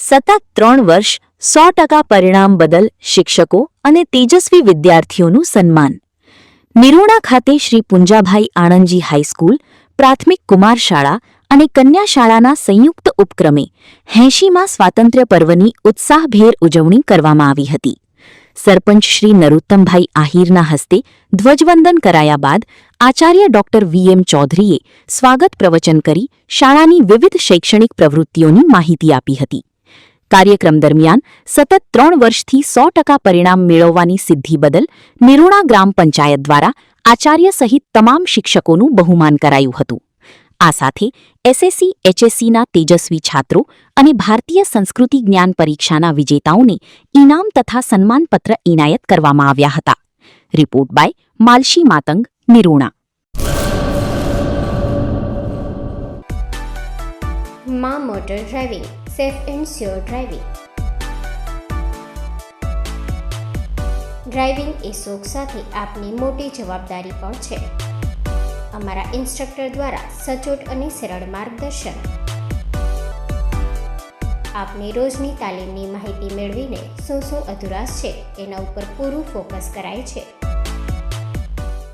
સતત 3 વર્ષ 100% પરિણામ બદલ શિક્ષકો અને તેજસ્વી વિદ્યાર્થીઓનું સન્માન. નિરોણા ખાતે શ્રી પુંજાભાઈ આણંદજી હાઈસ્કૂલ, પ્રાથમિક કુમાર શાળા અને કન્યા શાળાના સંયુક્ત ઉપક્રમે 80મા સ્વાતંત્ર્ય પર્વની ઉત્સાહભેર ઉજવણી કરવામાં આવી હતી. સરપંચ શ્રી નરોત્તમભાઈ આહિરના હસ્તે ધ્વજવંદન કરાયા બાદ આચાર્ય ડોક્ટર વીએમ ચૌધરીએ સ્વાગત પ્રવચન કરી શાળાની વિવિધ શૈક્ષણિક પ્રવૃત્તિઓની માહિતી આપી હતી. કાર્યક્રમ દરમિયાન સતત 3 વર્ષથી 100% પરિણામ મેળવવાની સિદ્ધિ બદલ નિરોણા ગ્રામ પંચાયત દ્વારા આચાર્ય સહિત તમામ શિક્ષકોનું બહુમાન કરાયું હતું. આ સાથે એસએસસી એચએસસીના તેજસ્વી છાત્રો અને ભારતીય સંસ્કૃતિ જ્ઞાન પરીક્ષાના વિજેતાઓને ઇનામ તથા સન્માનપત્ર એનાયત કરવામાં આવ્યા હતા. Report by Malshi Matang, Nirona. માં motor driving, safe and sure driving. Driving એ શોખ સાથે આપની મોટી જવાબદારી પણ છે. અમારા ઇન્સ્ટ્રક્ટર દ્વારા સચોટ અને સરળ માર્ગદર્શન. આપની રોજની તાલીમની માહિતી મેળવીને શું અધુરાશ છે એના ઉપર પૂરું ફોકસ કરાય છે.